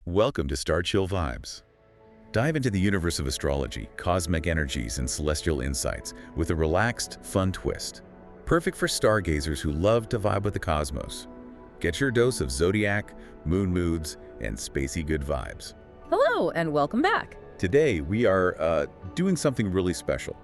Welcome to Star Chill Vibes. Dive into the universe of astrology, cosmic energies, and celestial insights with a relaxed, fun twist. Perfect for stargazers who love to vibe with the cosmos. Get your dose of zodiac, moon moods, and spacey good vibes. Hello, and welcome back. Today, we are doing something really special.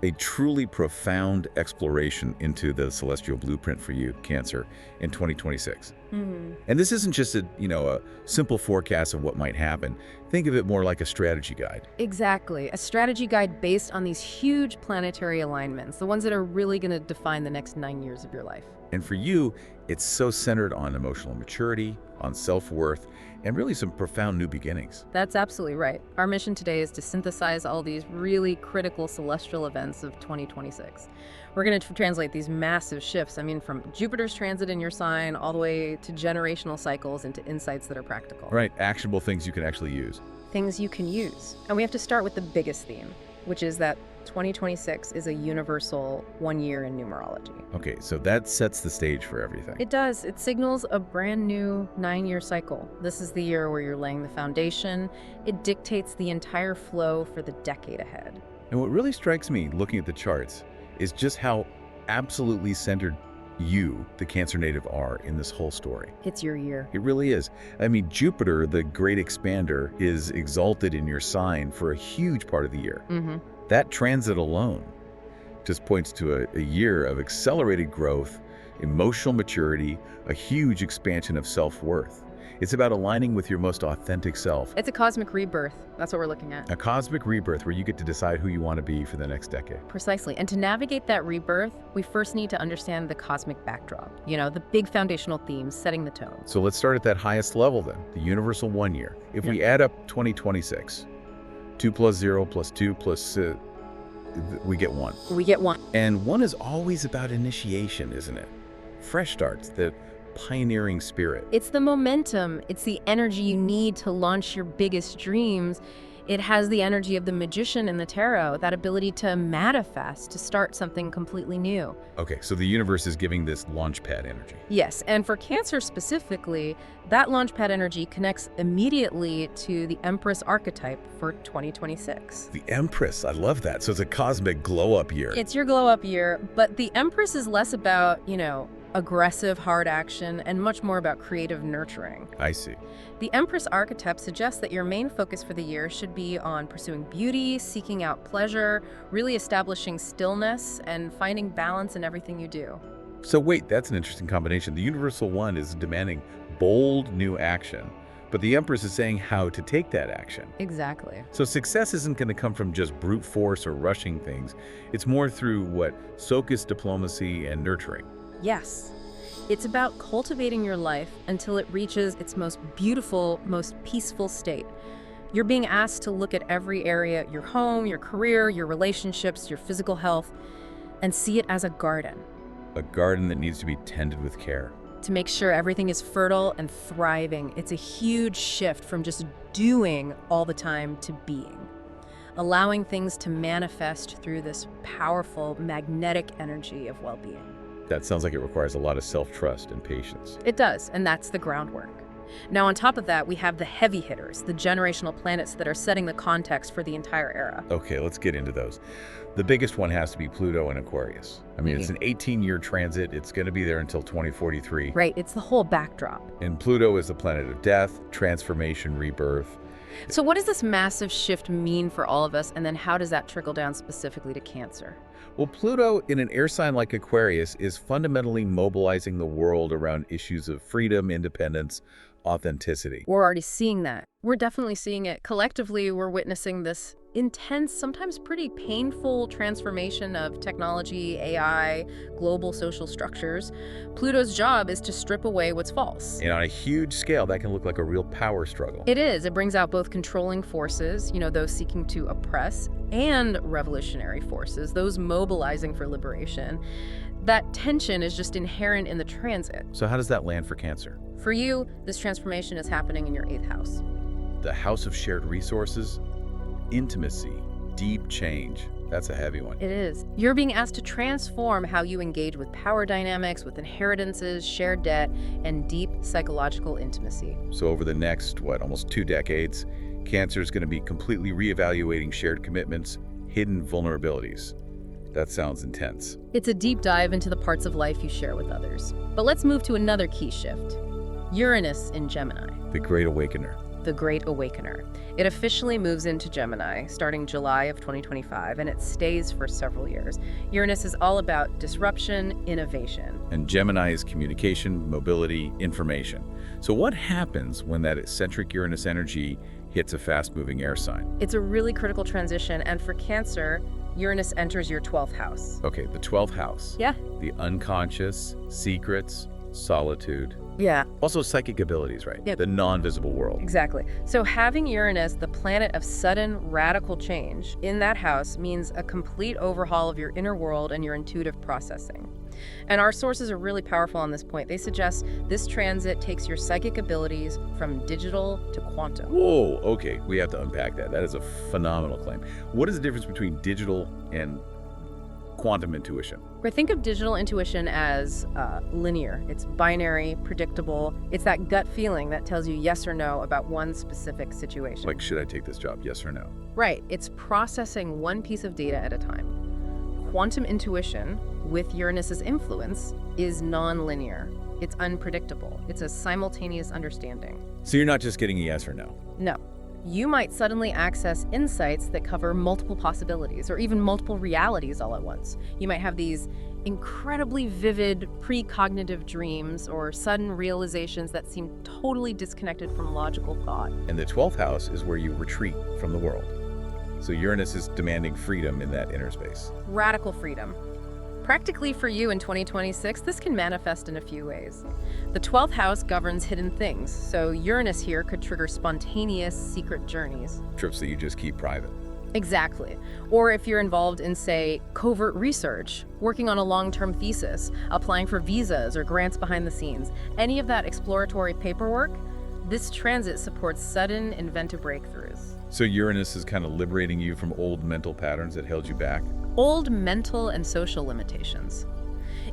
A truly profound exploration into the celestial blueprint for you, Cancer, in 2026. And this isn't just a simple forecast of what might happen. Think of it more like a strategy guide. Exactly. A strategy guide based on these huge planetary alignments, the ones that are really going to define the next 9 years of your life. And for you, it's so centered on emotional maturity, on self-worth, and really some profound new beginnings. That's absolutely right. Our mission today is to synthesize all these really critical celestial events of 2026. We're going to translate these massive shifts, from Jupiter's transit in your sign all the way to generational cycles into insights that are practical. Right, actionable things you can actually use. Things you can use. And we have to start with the biggest theme, which is that 2026 is a universal 1 year in numerology. Okay, so that sets the stage for everything. It does. It signals a brand new 9-year cycle. This is the year where you're laying the foundation. It dictates the entire flow for the decade ahead. And what really strikes me looking at the charts is just how absolutely centered you, the Cancer native, are in this whole story. It's your year. It really is. Jupiter, the great expander, is exalted in your sign for a huge part of the year. That transit alone just points to a year of accelerated growth, emotional maturity, a huge expansion of self-worth. It's about aligning with your most authentic self. It's a cosmic rebirth. That's what we're looking at. A cosmic rebirth where you get to decide who you want to be for the next decade. Precisely. And to navigate that rebirth, we first need to understand the cosmic backdrop. The big foundational themes setting the tone. So let's start at that highest level then, the universal 1 year. If we add up 2026, 2 plus 0 plus 2 plus we get 1. We get 1. And 1 is always about initiation, isn't it? Fresh starts, the pioneering spirit. It's the momentum. It's the energy you need to launch your biggest dreams. It has the energy of the magician in the tarot, that ability to manifest, to start something completely new. Okay, so the universe is giving this launchpad energy. Yes, and for Cancer specifically, that launchpad energy connects immediately to the Empress archetype for 2026. The Empress, I love that. So it's a cosmic glow-up year. It's your glow-up year, but the Empress is less about, aggressive, hard action, and much more about creative nurturing. I see. The Empress archetype suggests that your main focus for the year should be on pursuing beauty, seeking out pleasure, really establishing stillness, and finding balance in everything you do. So wait, that's an interesting combination. The universal 1 is demanding bold new action, but the Empress is saying how to take that action. Exactly. So success isn't going to come from just brute force or rushing things. It's more through focused diplomacy and nurturing. Yes. It's about cultivating your life until it reaches its most beautiful, most peaceful state. You're being asked to look at every area, your home, your career, your relationships, your physical health, and see it as a garden. A garden that needs to be tended with care. To make sure everything is fertile and thriving. It's a huge shift from just doing all the time to being. Allowing things to manifest through this powerful, magnetic energy of well-being. That sounds like it requires a lot of self-trust and patience. It does, and that's the groundwork. Now, on top of that, we have the heavy hitters, the generational planets that are setting the context for the entire era. Okay, let's get into those. The biggest one has to be Pluto in Aquarius. It's an 18-year transit. It's going to be there until 2043. Right, it's the whole backdrop. And Pluto is the planet of death, transformation, rebirth. So what does this massive shift mean for all of us, and then how does that trickle down specifically to Cancer? Well, Pluto in an air sign like Aquarius is fundamentally mobilizing the world around issues of freedom, independence, authenticity. We're already seeing that. We're definitely seeing it. Collectively, we're witnessing this intense, sometimes pretty painful transformation of technology, AI, global social structures. Pluto's job is to strip away what's false. And on a huge scale, that can look like a real power struggle. It is. It brings out both controlling forces, those seeking to oppress, and revolutionary forces, those mobilizing for liberation. That tension is just inherent in the transit. So how does that land for Cancer? For you, this transformation is happening in your 8th house. The house of shared resources, intimacy, deep change. That's a heavy one. It is. You're being asked to transform how you engage with power dynamics, with inheritances, shared debt, and deep psychological intimacy. So over the next, almost 2 decades, Cancer is going to be completely reevaluating shared commitments, hidden vulnerabilities. That sounds intense. It's a deep dive into the parts of life you share with others. But let's move to another key shift. Uranus in Gemini. The Great Awakener. The Great Awakener. It officially moves into Gemini starting July of 2025, and it stays for several years. Uranus is all about disruption, innovation. And Gemini is communication, mobility, information. So what happens when that eccentric Uranus energy hits a fast-moving air sign? It's a really critical transition, and for Cancer, Uranus enters your 12th house. Okay, the 12th house. Yeah. The unconscious, secrets, solitude. Yeah. Also psychic abilities, right? Yep. The non-visible world. Exactly. So having Uranus, the planet of sudden radical change, in that house means a complete overhaul of your inner world and your intuitive processing. And our sources are really powerful on this point. They suggest this transit takes your psychic abilities from digital to quantum. Whoa, okay, we have to unpack that. That is a phenomenal claim. What is the difference between digital and quantum intuition? Or think of digital intuition as linear. It's binary, predictable. It's that gut feeling that tells you yes or no about one specific situation. Like, should I take this job, yes or no? Right. It's processing one piece of data at a time. Quantum intuition, with Uranus's influence, is non-linear. It's unpredictable. It's a simultaneous understanding. So you're not just getting a yes or no? No. You might suddenly access insights that cover multiple possibilities or even multiple realities all at once. You might have these incredibly vivid precognitive dreams or sudden realizations that seem totally disconnected from logical thought. And the 12th house is where you retreat from the world. So Uranus is demanding freedom in that inner space. Radical freedom. Practically for you in 2026, this can manifest in a few ways. The 12th house governs hidden things, so Uranus here could trigger spontaneous, secret journeys. Trips that you just keep private. Exactly. Or if you're involved in, say, covert research, working on a long-term thesis, applying for visas or grants behind the scenes, any of that exploratory paperwork, this transit supports sudden, inventive breakthroughs. So Uranus is kind of liberating you from old mental patterns that held you back? Old mental and social limitations.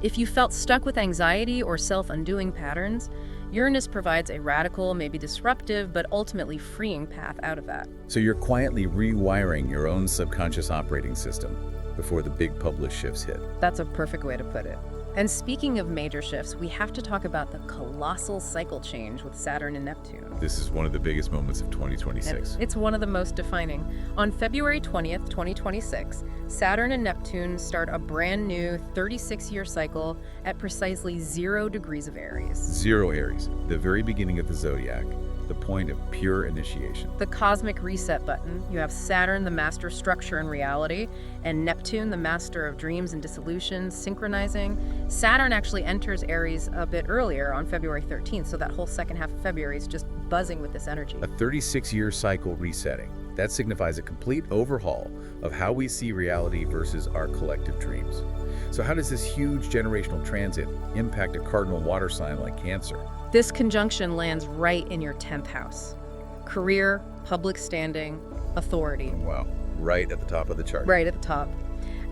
If you felt stuck with anxiety or self-undoing patterns, Uranus provides a radical, maybe disruptive, but ultimately freeing path out of that. So you're quietly rewiring your own subconscious operating system before the big published shifts hit. That's a perfect way to put it. And speaking of major shifts, we have to talk about the colossal cycle change with Saturn and Neptune. This is one of the biggest moments of 2026. It's one of the most defining. On February 20th, 2026, Saturn and Neptune start a brand new 36-year cycle at precisely 0 degrees of Aries. 0 Aries, the very beginning of the zodiac, the point of pure initiation. The cosmic reset button. You have Saturn, the master of structure and reality, and Neptune, the master of dreams and dissolution, synchronizing. Saturn actually enters Aries a bit earlier on February 13th, so that whole second half of February is just buzzing with this energy. A 36-year cycle resetting. That signifies a complete overhaul of how we see reality versus our collective dreams. So how does this huge generational transit impact a cardinal water sign like Cancer? This conjunction lands right in your 10th house. Career, public standing, authority. Wow, right at the top of the chart. Right at the top.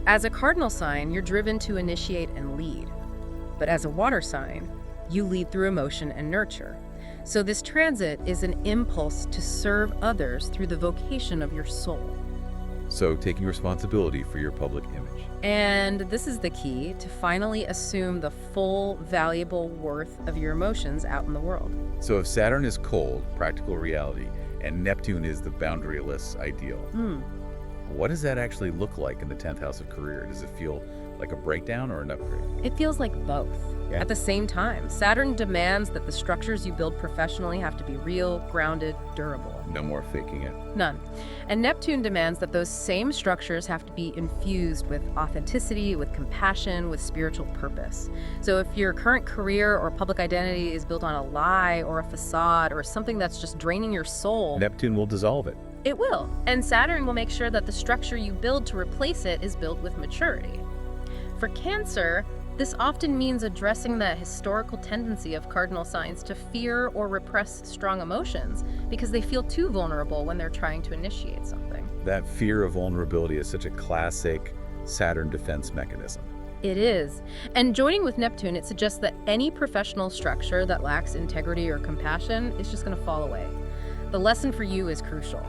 As a cardinal sign, you're driven to initiate and lead. But as a water sign, you lead through emotion and nurture. So this transit is an impulse to serve others through the vocation of your soul. So taking responsibility for your public image. And this is the key to finally assume the full, valuable worth of your emotions out in the world. So if Saturn is cold, practical reality, and Neptune is the boundaryless ideal, what does that actually look like in the 10th house of career? Does it feel like a breakdown or an upgrade? It feels like both. Yeah. At the same time, Saturn demands that the structures you build professionally have to be real, grounded, durable. No more faking it. None. And Neptune demands that those same structures have to be infused with authenticity, with compassion, with spiritual purpose. So if your current career or public identity is built on a lie or a facade or something that's just draining your soul, Neptune will dissolve it. it will. And Saturn will make sure that the structure you build to replace it is built with maturity. For Cancer, this often means addressing that historical tendency of cardinal signs to fear or repress strong emotions because they feel too vulnerable when they're trying to initiate something. That fear of vulnerability is such a classic Saturn defense mechanism. It is. And joining with Neptune, it suggests that any professional structure that lacks integrity or compassion is just going to fall away. The lesson for you is crucial.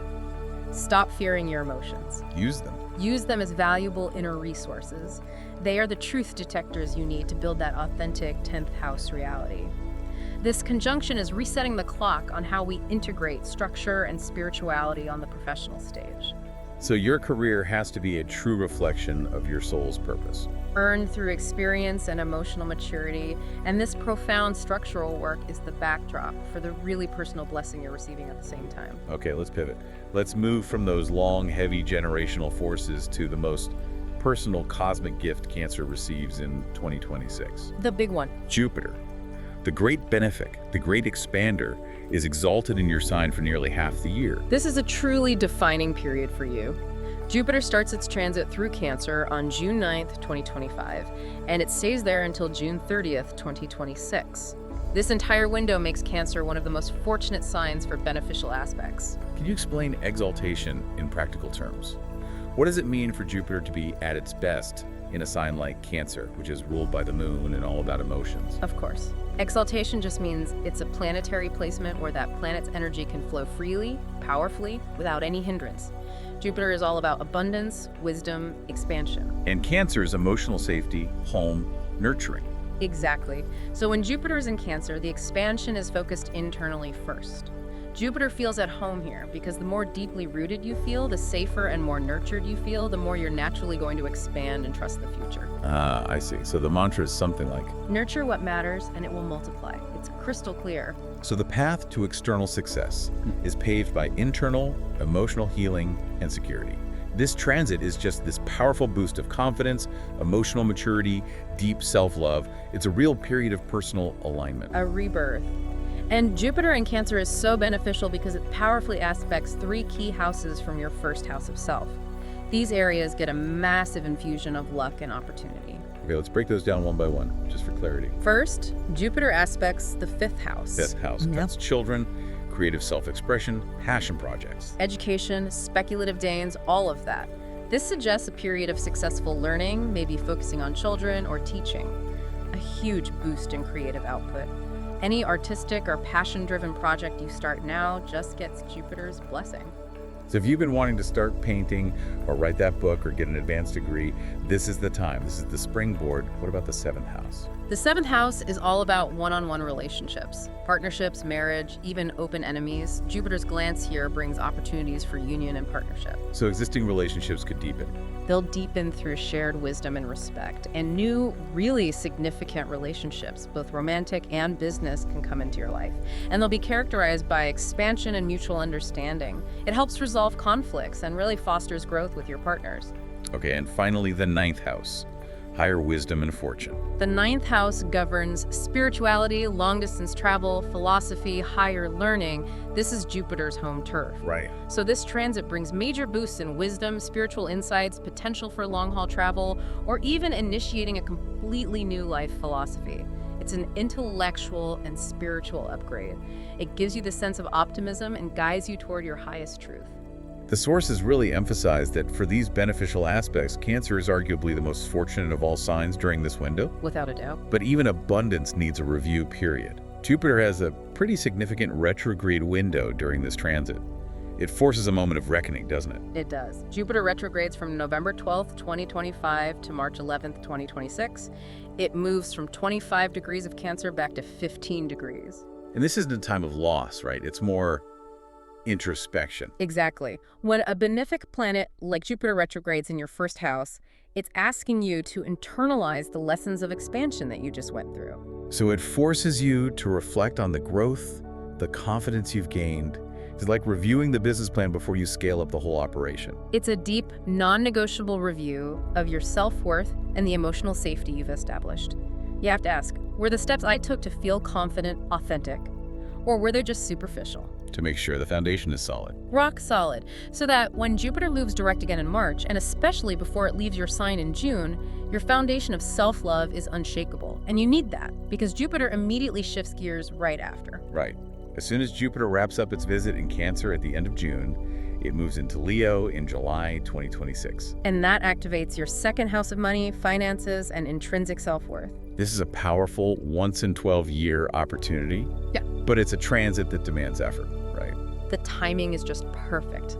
Stop fearing your emotions. Use them. Use them as valuable inner resources. They are the truth detectors you need to build that authentic 10th house reality. This conjunction is resetting the clock on how we integrate structure and spirituality on the professional stage. So your career has to be a true reflection of your soul's purpose. Earned through experience and emotional maturity, and this profound structural work is the backdrop for the really personal blessing you're receiving at the same time. Okay, let's pivot. Let's move from those long, heavy generational forces to the most personal cosmic gift Cancer receives in 2026. The big one. Jupiter. The Great Benefic, the Great Expander, is exalted in your sign for nearly half the year. This is a truly defining period for you. Jupiter starts its transit through Cancer on June 9th, 2025, and it stays there until June 30th, 2026. This entire window makes Cancer one of the most fortunate signs for beneficial aspects. Can you explain exaltation in practical terms? What does it mean for Jupiter to be at its best in a sign like Cancer, which is ruled by the moon and all about emotions? Of course. Exaltation just means it's a planetary placement where that planet's energy can flow freely, powerfully, without any hindrance. Jupiter is all about abundance, wisdom, expansion. And Cancer's emotional safety, home, nurturing. Exactly. So when Jupiter is in Cancer, the expansion is focused internally first. Jupiter feels at home here because the more deeply rooted you feel, the safer and more nurtured you feel, the more you're naturally going to expand and trust the future. Ah, I see. So the mantra is something like, nurture what matters and it will multiply. It's crystal clear. so the path to external success is paved by internal, emotional healing, and security. This transit is just this powerful boost of confidence, emotional maturity, deep self-love. It's a real period of personal alignment. A rebirth. And Jupiter in Cancer is so beneficial because it powerfully aspects 3 key houses from your first house of self. These areas get a massive infusion of luck and opportunity. Okay, let's break those down one by one, just for clarity. First, Jupiter aspects the 5th house. 5th house, that's children, creative self-expression, passion projects. Education, speculative gains, all of that. This suggests a period of successful learning, maybe focusing on children or teaching. A huge boost in creative output. Any artistic or passion-driven project you start now just gets Jupiter's blessing. So if you've been wanting to start painting or write that book or get an advanced degree, this is the time. This is the springboard. What about the 7th house? The 7th house is all about one-on-one relationships, partnerships, marriage, even open enemies. Jupiter's glance here brings opportunities for union and partnership. So existing relationships could deepen. They'll deepen through shared wisdom and respect, and new, really significant relationships, both romantic and business, can come into your life. And they'll be characterized by expansion and mutual understanding. It helps resolve conflicts and really fosters growth with your partners. Okay, and finally the 9th house, higher wisdom and fortune. The 9th house governs spirituality, long-distance travel, philosophy, higher learning. This is Jupiter's home turf. Right. So this transit brings major boosts in wisdom, spiritual insights, potential for long-haul travel, or even initiating a completely new life philosophy. It's an intellectual and spiritual upgrade. It gives you the sense of optimism and guides you toward your highest truth. The sources really emphasize that for these beneficial aspects, Cancer is arguably the most fortunate of all signs during this window. Without a doubt. But even abundance needs a review period. Jupiter has a pretty significant retrograde window during this transit. It forces a moment of reckoning, doesn't it? It does. Jupiter retrogrades from November 12th, 2025 to March 11th, 2026. It moves from 25 degrees of Cancer back to 15 degrees. And this isn't a time of loss, right? It's more introspection. Exactly. When a benefic planet like Jupiter retrogrades in your first house, it's asking you to internalize the lessons of expansion that you just went through. So it forces you to reflect on the growth, the confidence you've gained. It's like reviewing the business plan before you scale up the whole operation. It's a deep, non-negotiable review of your self-worth and the emotional safety you've established. You have to ask, were the steps I took to feel confident authentic, or were they just superficial? To make sure the foundation is solid. Rock solid, so that when Jupiter moves direct again in March, and especially before it leaves your sign in June, your foundation of self-love is unshakable. And you need that, because Jupiter immediately shifts gears right after. Right. As soon as Jupiter wraps up its visit in Cancer at the end of June, It moves into Leo in July 2026. And that activates your second house of money, finances, and intrinsic self-worth. This is a powerful once-in-12-year opportunity. Yeah. But it's a transit that demands effort, right? The timing is just perfect.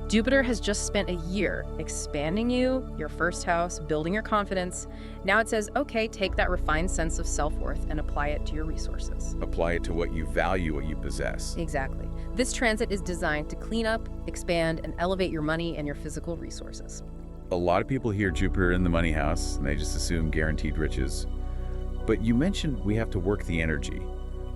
Jupiter has just spent a year expanding you, your first house, building your confidence. Now it says, okay, take that refined sense of self-worth and apply it to your resources. Apply it to what you value, what you possess. Exactly. This transit is designed to clean up, expand, and elevate your money and your physical resources. A lot of people hear Jupiter in the money house, and they just assume guaranteed riches. But you mentioned we have to work the energy.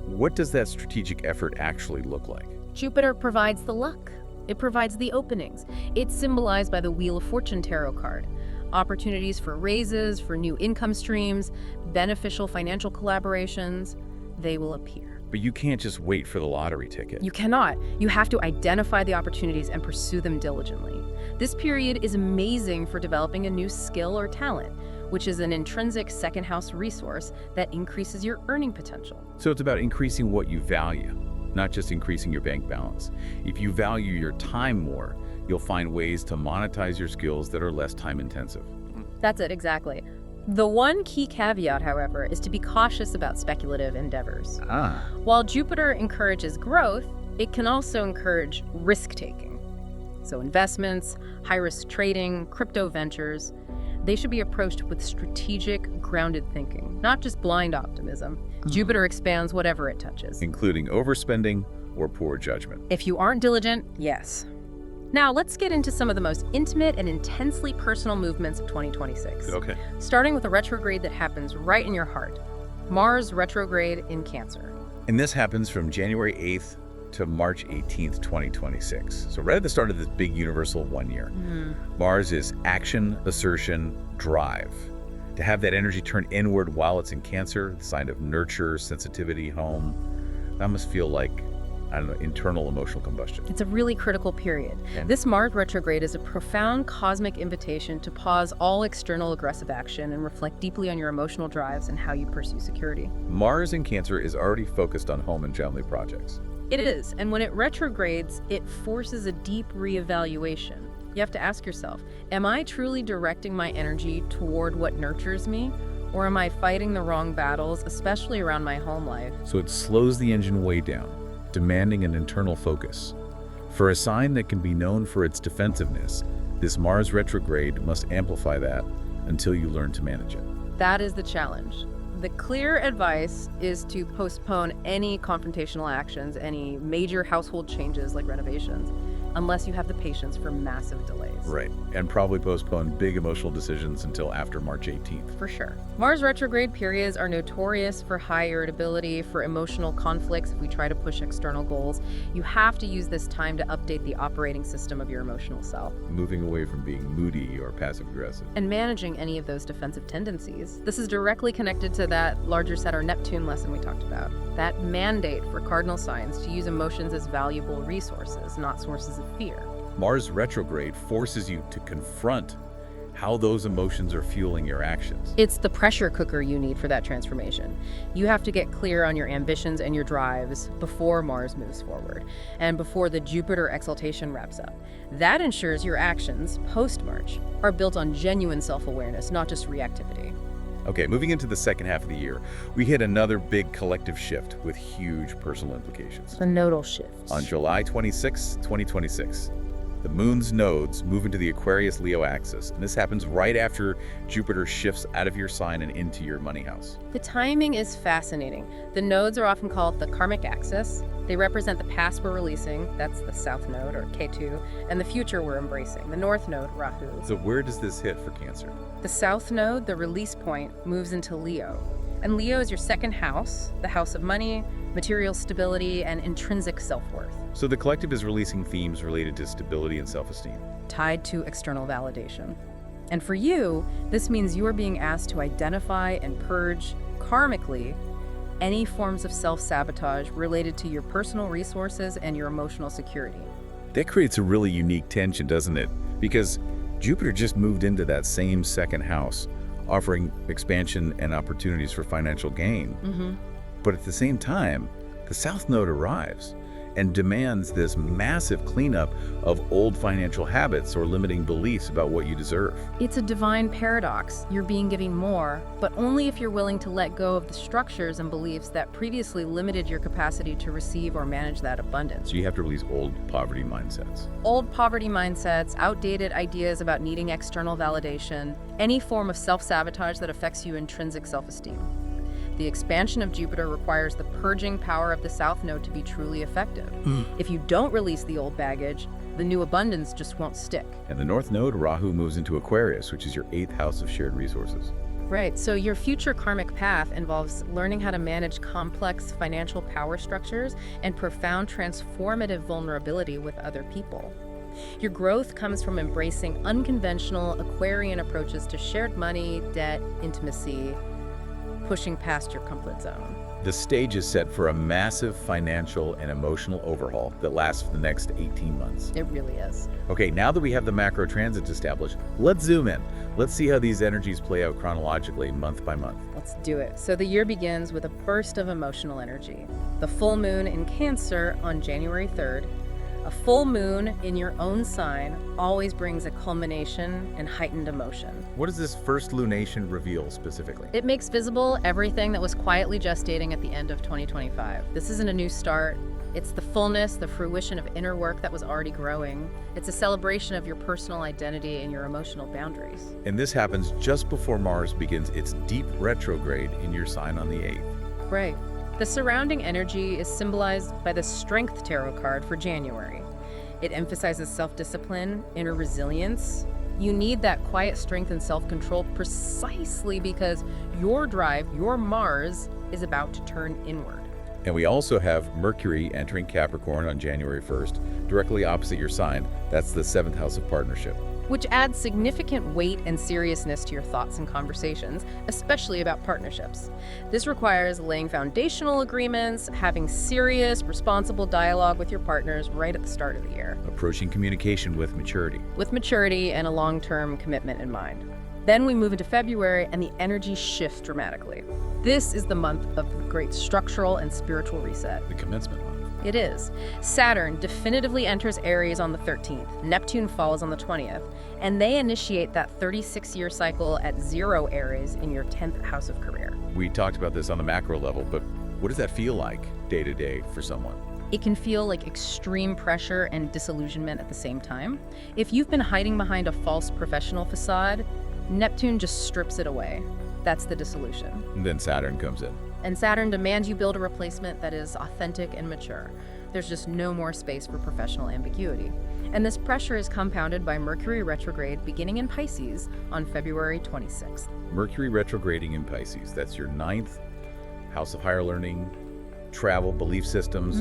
What does that strategic effort actually look like? Jupiter provides the luck. It provides the openings. It's symbolized by the Wheel of Fortune tarot card. Opportunities for raises, for new income streams, beneficial financial collaborations, they will appear. But you can't just wait for the lottery ticket. You cannot. You have to identify the opportunities and pursue them diligently. This period is amazing for developing a new skill or talent, which is an intrinsic second house resource that increases your earning potential. So it's about increasing what you value, not just increasing your bank balance. If you value your time more, you'll find ways to monetize your skills that are less time intensive. That's it, exactly. The one key caveat, however, is to be cautious about speculative endeavors. While Jupiter encourages growth, it can also encourage risk-taking. So investments, high-risk trading, crypto ventures, they should be approached with strategic, grounded thinking, not just blind optimism. Jupiter expands whatever it touches, including overspending or poor judgment. If you aren't diligent, yes. Now, let's get into some of the most intimate and intensely personal movements of 2026. Okay. Starting with a retrograde that happens right in your heart. Mars retrograde in Cancer. And this happens from January 8th to March 18th, 2026. So right at the start of this big universal 1 year. Mars is action, assertion, drive. To have that energy turn inward while it's in Cancer, the sign of nurture, sensitivity, home, that must feel like, I don't know, internal emotional combustion. It's a really critical period. This Mars retrograde is a profound cosmic invitation to pause all external aggressive action and reflect deeply on your emotional drives and how you pursue security. Mars in Cancer is already focused on home and family projects. It is, and when it retrogrades, it forces a deep reevaluation. You have to ask yourself, am I truly directing my energy toward what nurtures me? Or am I fighting the wrong battles, especially around my home life? So it slows the engine way down, demanding an internal focus. For a sign that can be known for its defensiveness, this Mars retrograde must amplify that until you learn to manage it. That is the challenge. The clear advice is to postpone any confrontational actions, any major household changes like renovations, unless you have the patience for massive delays. Right, and probably postpone big emotional decisions until after March 18th. For sure. Mars retrograde periods are notorious for high irritability, for emotional conflicts if we try to push external goals. You have to use this time to update the operating system of your emotional self. Moving away from being moody or passive-aggressive. And managing any of those defensive tendencies. This is directly connected to that larger Saturn Neptune lesson we talked about. That mandate for cardinal signs to use emotions as valuable resources, not sources of fear. Mars retrograde forces you to confront how those emotions are fueling your actions. It's the pressure cooker you need for that transformation. You have to get clear on your ambitions and your drives before Mars moves forward and before the Jupiter exaltation wraps up. That ensures your actions post-March are built on genuine self-awareness, not just reactivity. Okay, moving into the second half of the year, we hit another big collective shift with huge personal implications. The nodal shift. On July 26, 2026, the moon's nodes move into the Aquarius-Leo axis, and this happens right after Jupiter shifts out of your sign and into your money house. The timing is fascinating. The nodes are often called the karmic axis. They represent the past we're releasing, that's the south node, or K2, and the future we're embracing, the north node, Rahu. So where does this hit for Cancer? The south node, the release point, moves into Leo. And Leo is your second house, the house of money, material stability, and intrinsic self-worth. So the collective is releasing themes related to stability and self-esteem. Tied to external validation. And for you, this means you are being asked to identify and purge, karmically, any forms of self-sabotage related to your personal resources and your emotional security. That creates a really unique tension, doesn't it? Because Jupiter just moved into that same second house, offering expansion and opportunities for financial gain. But at the same time, the south node arrives. and demands this massive cleanup of old financial habits or limiting beliefs about what you deserve. It's a divine paradox. You're being given more, but only if you're willing to let go of the structures and beliefs that previously limited your capacity to receive or manage that abundance. So you have to release old poverty mindsets. Old poverty mindsets, outdated ideas about needing external validation, any form of self-sabotage that affects your intrinsic self-esteem. The expansion of Jupiter requires the purging power of the South Node to be truly effective. If you don't release the old baggage, the new abundance just won't stick. And the North Node, Rahu, moves into Aquarius, which is your 8th house of shared resources. Right, so your future karmic path involves learning how to manage complex financial power structures and profound transformative vulnerability with other people. Your growth comes from embracing unconventional Aquarian approaches to shared money, debt, intimacy, pushing past your comfort zone. The stage is set for a massive financial and emotional overhaul that lasts for the next 18 months. It really is. Okay, now that we have the macro transits established, let's zoom in. Let's see how these energies play out chronologically, month by month. Let's do it. So the year begins with a burst of emotional energy. The full moon in Cancer on January 3rd. A full moon in your own sign always brings a culmination and heightened emotion. What does this first lunation reveal specifically? It makes visible everything that was quietly gestating at the end of 2025. This isn't a new start. It's the fullness, the fruition of inner work that was already growing. It's a celebration of your personal identity and your emotional boundaries. And this happens just before Mars begins its deep retrograde in your sign on the 8th. Right. The surrounding energy is symbolized by the Strength Tarot card for January. It emphasizes self-discipline, inner resilience. You need that quiet strength and self-control precisely because your drive, your Mars, is about to turn inward. And we also have Mercury entering Capricorn on January 1st, directly opposite your sign. That's the 7th house of partnership. Which adds significant weight and seriousness to your thoughts and conversations, especially about partnerships. This requires laying foundational agreements, having serious, responsible dialogue with your partners right at the start of the year. Approaching communication with maturity. With maturity and a long-term commitment in mind. Then we move into February and the energy shifts dramatically. This is the month of the great structural and spiritual reset. The commencement month. It is. Saturn definitively enters Aries on the 13th. Neptune falls on the 20th. And they initiate that 36-year cycle at 0 Aries in your 10th house of career. We talked about this on the macro level, but what does that feel like day to day for someone? It can feel like extreme pressure and disillusionment at the same time. If you've been hiding behind a false professional facade, Neptune just strips it away. That's the dissolution. And then Saturn comes in. And Saturn demands you build a replacement that is authentic and mature. There's just no more space for professional ambiguity. And this pressure is compounded by Mercury retrograde beginning in Pisces on February 26th. Mercury retrograding in Pisces. That's your 9th house of higher learning, travel, belief systems,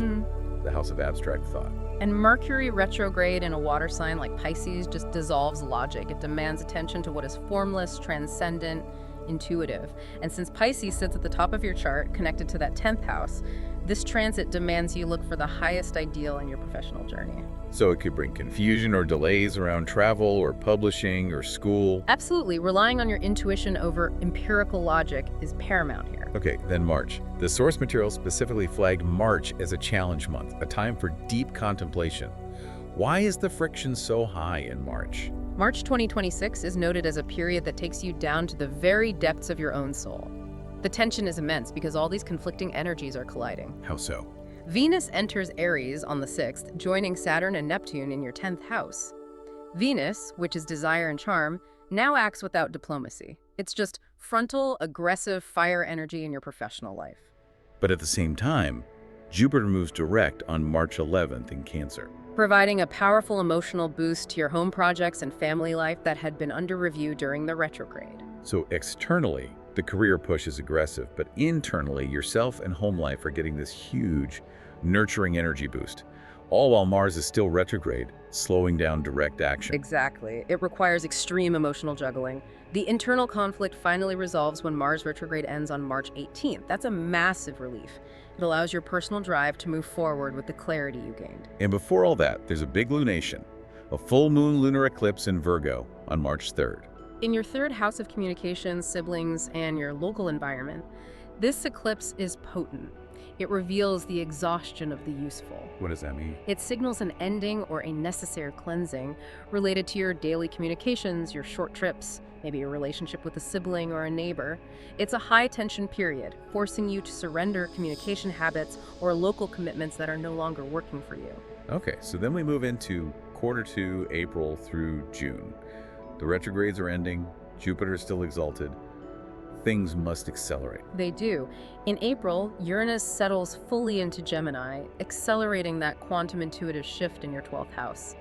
the house of abstract thought. And Mercury retrograde in a water sign like Pisces just dissolves logic. It demands attention to what is formless, transcendent, intuitive. And since Pisces sits at the top of your chart, connected to that 10th house, this transit demands you look for the highest ideal in your professional journey. So it could bring confusion or delays around travel or publishing or school. Absolutely. Relying on your intuition over empirical logic is paramount here. Okay, then March. The source material specifically flagged March as a challenge month, a time for deep contemplation. Why is the friction so high in March? March 2026 is noted as a period that takes you down to the very depths of your own soul. The tension is immense because all these conflicting energies are colliding. How so? Venus enters Aries on the 6th, joining Saturn and Neptune in your 10th house. Venus, which is desire and charm, now acts without diplomacy. It's just frontal, aggressive fire energy in your professional life. But at the same time, Jupiter moves direct on March 11th in Cancer, providing a powerful emotional boost to your home projects and family life that had been under review during the retrograde. So externally, the career push is aggressive, but internally, yourself and home life are getting this huge, nurturing energy boost, all while Mars is still retrograde, slowing down direct action. Exactly. It requires extreme emotional juggling. The internal conflict finally resolves when Mars retrograde ends on March 18th. That's a massive relief. It allows your personal drive to move forward with the clarity you gained. And before all that, there's a big lunation, a full moon lunar eclipse in Virgo on March 3rd. In your 3rd house of communications, siblings, and your local environment, this eclipse is potent. It reveals the exhaustion of the useful. What does that mean? It signals an ending or a necessary cleansing related to your daily communications, your short trips, maybe a relationship with a sibling or a neighbor. It's a high-tension period, forcing you to surrender communication habits or local commitments that are no longer working for you. Okay, so then we move into quarter 2, April through June. The retrogrades are ending. Jupiter is still exalted. Things must accelerate. They do. In April, Uranus settles fully into Gemini, accelerating that quantum intuitive shift in your 12th house.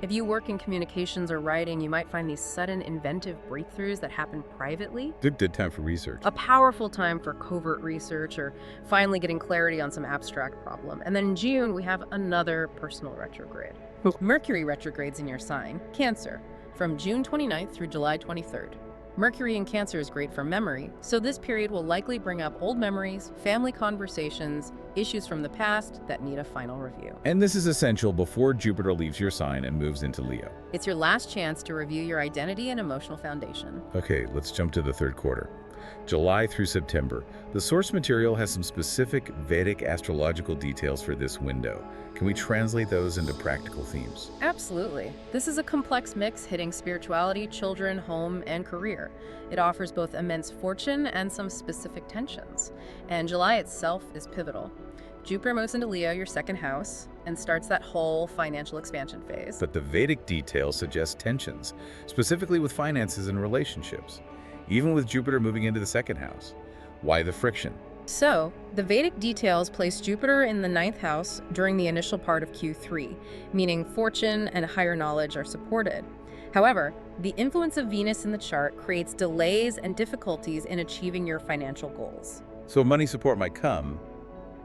If you work in communications or writing, you might find these sudden inventive breakthroughs that happen privately. Good time for research. A powerful time for covert research or finally getting clarity on some abstract problem. And then in June, we have another personal retrograde. Mercury retrogrades in your sign, Cancer, from June 29th through July 23rd. Mercury in Cancer is great for memory, so this period will likely bring up old memories, family conversations, issues from the past that need a final review. And this is essential before Jupiter leaves your sign and moves into Leo. It's your last chance to review your identity and emotional foundation. Okay, let's jump to the third quarter. July through September. The source material has some specific Vedic astrological details for this window. Can we translate those into practical themes? Absolutely. This is a complex mix hitting spirituality, children, home, and career. It offers both immense fortune and some specific tensions. And July itself is pivotal. Jupiter moves into Leo, your second house, and starts that whole financial expansion phase. But the Vedic details suggest tensions, specifically with finances and relationships, even with Jupiter moving into the second house. Why the friction? So, the Vedic details place Jupiter in the 9th house during the initial part of Q3, meaning fortune and higher knowledge are supported. However, the influence of Venus in the chart creates delays and difficulties in achieving your financial goals. So money support might come,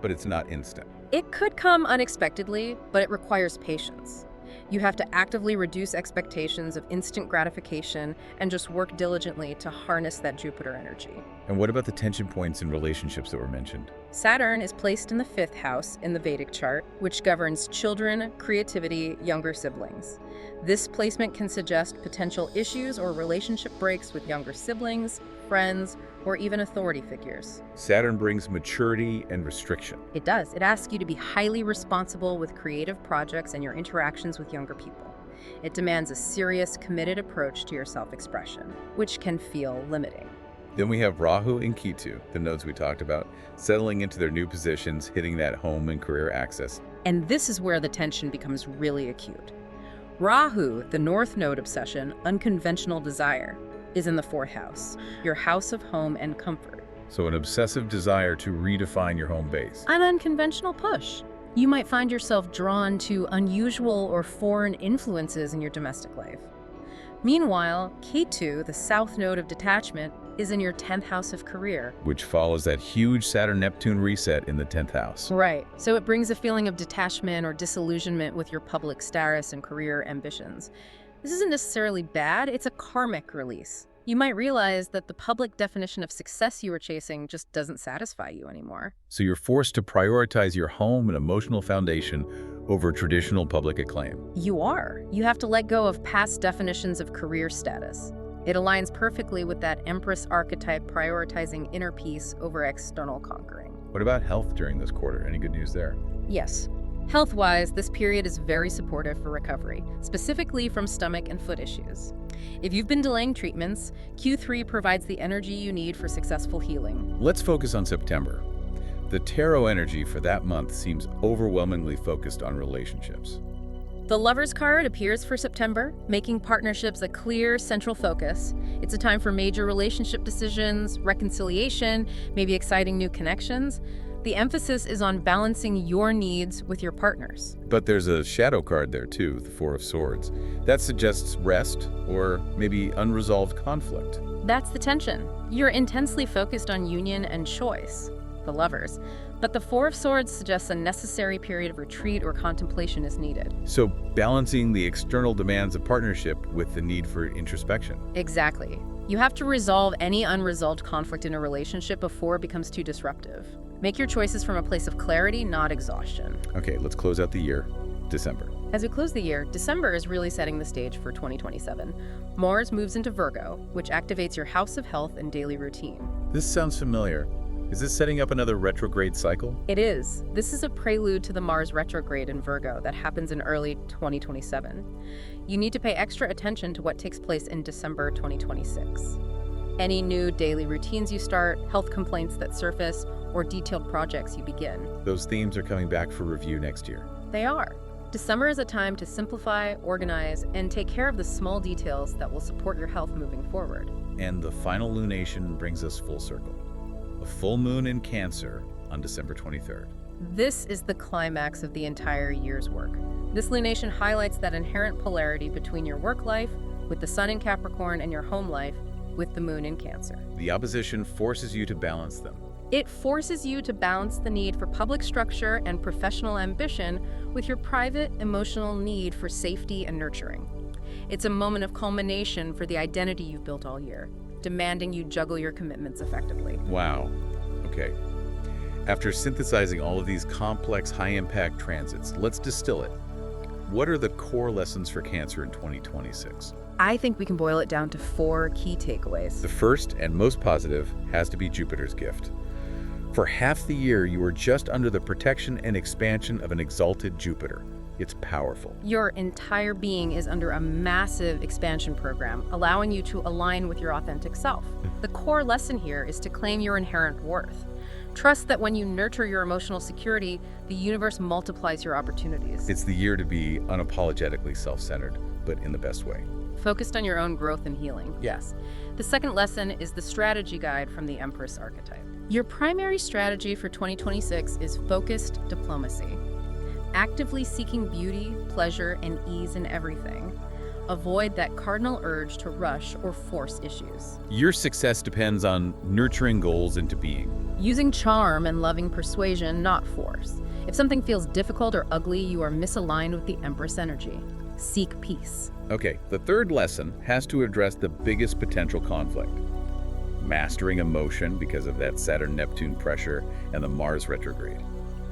but it's not instant. It could come unexpectedly, but it requires patience. You have to actively reduce expectations of instant gratification and just work diligently to harness that Jupiter energy. And what about the tension points in relationships that were mentioned? Saturn is placed in the 5th house in the Vedic chart, which governs children, creativity, younger siblings. This placement can suggest potential issues or relationship breaks with younger siblings, friends, or even authority figures. Saturn brings maturity and restriction. It does. It asks you to be highly responsible with creative projects and your interactions with younger people. It demands a serious, committed approach to your self-expression, which can feel limiting. Then we have Rahu and Ketu, the nodes we talked about, settling into their new positions, hitting that home and career axis. And this is where the tension becomes really acute. Rahu, the north node obsession, unconventional desire, is in the 4th house, your house of home and comfort. So an obsessive desire to redefine your home base. An unconventional push. You might find yourself drawn to unusual or foreign influences in your domestic life. Meanwhile, Ketu, the south node of detachment, is in your 10th house of career. Which follows that huge Saturn-Neptune reset in the 10th house. Right. So it brings a feeling of detachment or disillusionment with your public status and career ambitions. This isn't necessarily bad, it's a karmic release. You might realize that the public definition of success you were chasing just doesn't satisfy you anymore. So you're forced to prioritize your home and emotional foundation over traditional public acclaim. You are. You have to let go of past definitions of career status. It aligns perfectly with that Empress archetype prioritizing inner peace over external conquering. What about health during this quarter? Any good news there? Yes. Health-wise, this period is very supportive for recovery, specifically from stomach and foot issues. If you've been delaying treatments, Q3 provides the energy you need for successful healing. Let's focus on September. The tarot energy for that month seems overwhelmingly focused on relationships. The Lover's card appears for September, making partnerships a clear central focus. It's a time for major relationship decisions, reconciliation, maybe exciting new connections. The emphasis is on balancing your needs with your partner's. But there's a shadow card there too, the Four of Swords. That suggests rest or maybe unresolved conflict. That's the tension. You're intensely focused on union and choice, the Lovers. But the Four of Swords suggests a necessary period of retreat or contemplation is needed. So balancing the external demands of partnership with the need for introspection. Exactly. You have to resolve any unresolved conflict in a relationship before it becomes too disruptive. Make your choices from a place of clarity, not exhaustion. Okay, let's close out the year. December. As we close the year, December is really setting the stage for 2027. Mars moves into Virgo, which activates your house of health and daily routine. This sounds familiar. Is this setting up another retrograde cycle? It is. This is a prelude to the Mars retrograde in Virgo that happens in early 2027. You need to pay extra attention to what takes place in December 2026. Any new daily routines you start, health complaints that surface, or detailed projects you begin. Those themes are coming back for review next year. They are. December is a time to simplify, organize, and take care of the small details that will support your health moving forward. And the final lunation brings us full circle. A full moon in Cancer on December 23rd. This is the climax of the entire year's work. This lunation highlights that inherent polarity between your work life, with the sun in Capricorn, and your home life, with the moon in Cancer. The opposition forces you to balance them. It forces you to balance the need for public structure and professional ambition with your private, emotional need for safety and nurturing. It's a moment of culmination for the identity you've built all year, demanding you juggle your commitments effectively. Wow. Okay. After synthesizing all of these complex, high-impact transits, let's distill it. What are the core lessons for Cancer in 2026? I think we can boil it down to 4 key takeaways. The first and most positive has to be Jupiter's gift. For half the year, you are just under the protection and expansion of an exalted Jupiter. It's powerful. Your entire being is under a massive expansion program, allowing you to align with your authentic self. The core lesson here is to claim your inherent worth. Trust that when you nurture your emotional security, the universe multiplies your opportunities. It's the year to be unapologetically self-centered, but in the best way. Focused on your own growth and healing, yes. The second lesson is the strategy guide from the Empress archetype. Your primary strategy for 2026 is focused diplomacy. Actively seeking beauty, pleasure, and ease in everything. Avoid that cardinal urge to rush or force issues. Your success depends on nurturing goals into being. Using charm and loving persuasion, not force. If something feels difficult or ugly, you are misaligned with the Empress energy. Seek peace. Okay, the third lesson has to address the biggest potential conflict. Mastering emotion because of that Saturn-Neptune pressure and the Mars retrograde.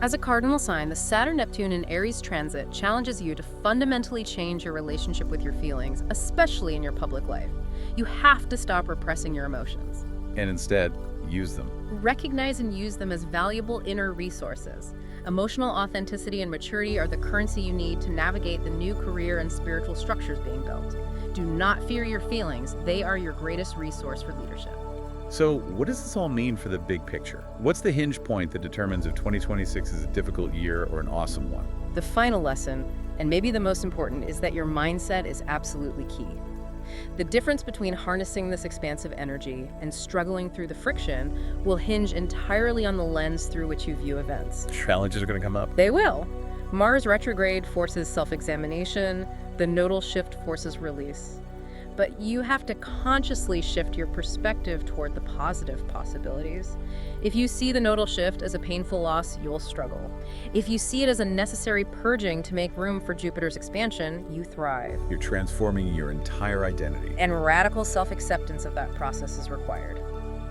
As a cardinal sign, the Saturn-Neptune in Aries transit challenges you to fundamentally change your relationship with your feelings, especially in your public life. You have to stop repressing your emotions. And instead, use them. Recognize and use them as valuable inner resources. Emotional authenticity and maturity are the currency you need to navigate the new career and spiritual structures being built. Do not fear your feelings. They are your greatest resource for leadership. So, what does this all mean for the big picture? What's the hinge point that determines if 2026 is a difficult year or an awesome one? The final lesson, and maybe the most important, is that your mindset is absolutely key. The difference between harnessing this expansive energy and struggling through the friction will hinge entirely on the lens through which you view events. Challenges are going to come up. They will. Mars retrograde forces self-examination, the nodal shift forces release. But you have to consciously shift your perspective toward the positive possibilities. If you see the nodal shift as a painful loss, you'll struggle. If you see it as a necessary purging to make room for Jupiter's expansion, you thrive. You're transforming your entire identity. And radical self-acceptance of that process is required.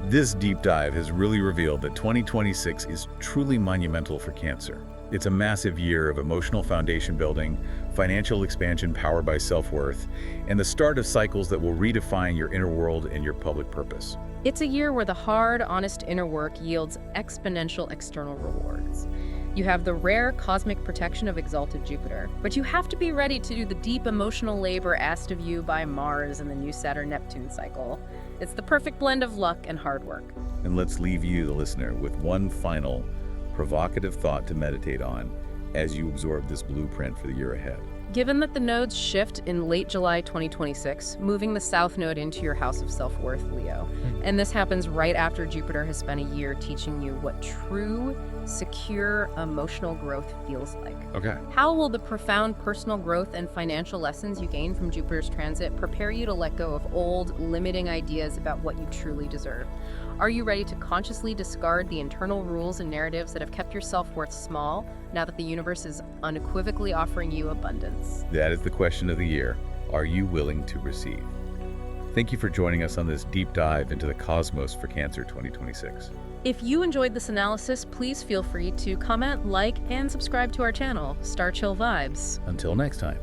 This deep dive has really revealed that 2026 is truly monumental for Cancer. It's a massive year of emotional foundation building, financial expansion powered by self-worth, and the start of cycles that will redefine your inner world and your public purpose. It's a year where the hard, honest inner work yields exponential external rewards. You have the rare cosmic protection of exalted Jupiter, but you have to be ready to do the deep emotional labor asked of you by Mars in the new Saturn-Neptune cycle. It's the perfect blend of luck and hard work. And let's leave you, the listener, with one final provocative thought to meditate on as you absorb this blueprint for the year ahead. Given that the nodes shift in late July 2026, moving the South Node into your house of self-worth, Leo, and this happens right after Jupiter has spent a year teaching you what true, secure, emotional growth feels like. Okay. How will the profound personal growth and financial lessons you gain from Jupiter's transit prepare you to let go of old, limiting ideas about what you truly deserve? Are you ready to consciously discard the internal rules and narratives that have kept your self-worth small, now that the universe is unequivocally offering you abundance? That is the question of the year. Are you willing to receive? Thank you for joining us on this deep dive into the cosmos for Cancer 2026. If you enjoyed this analysis, please feel free to comment, like, and subscribe to our channel, Star Chill Vibes. Until next time.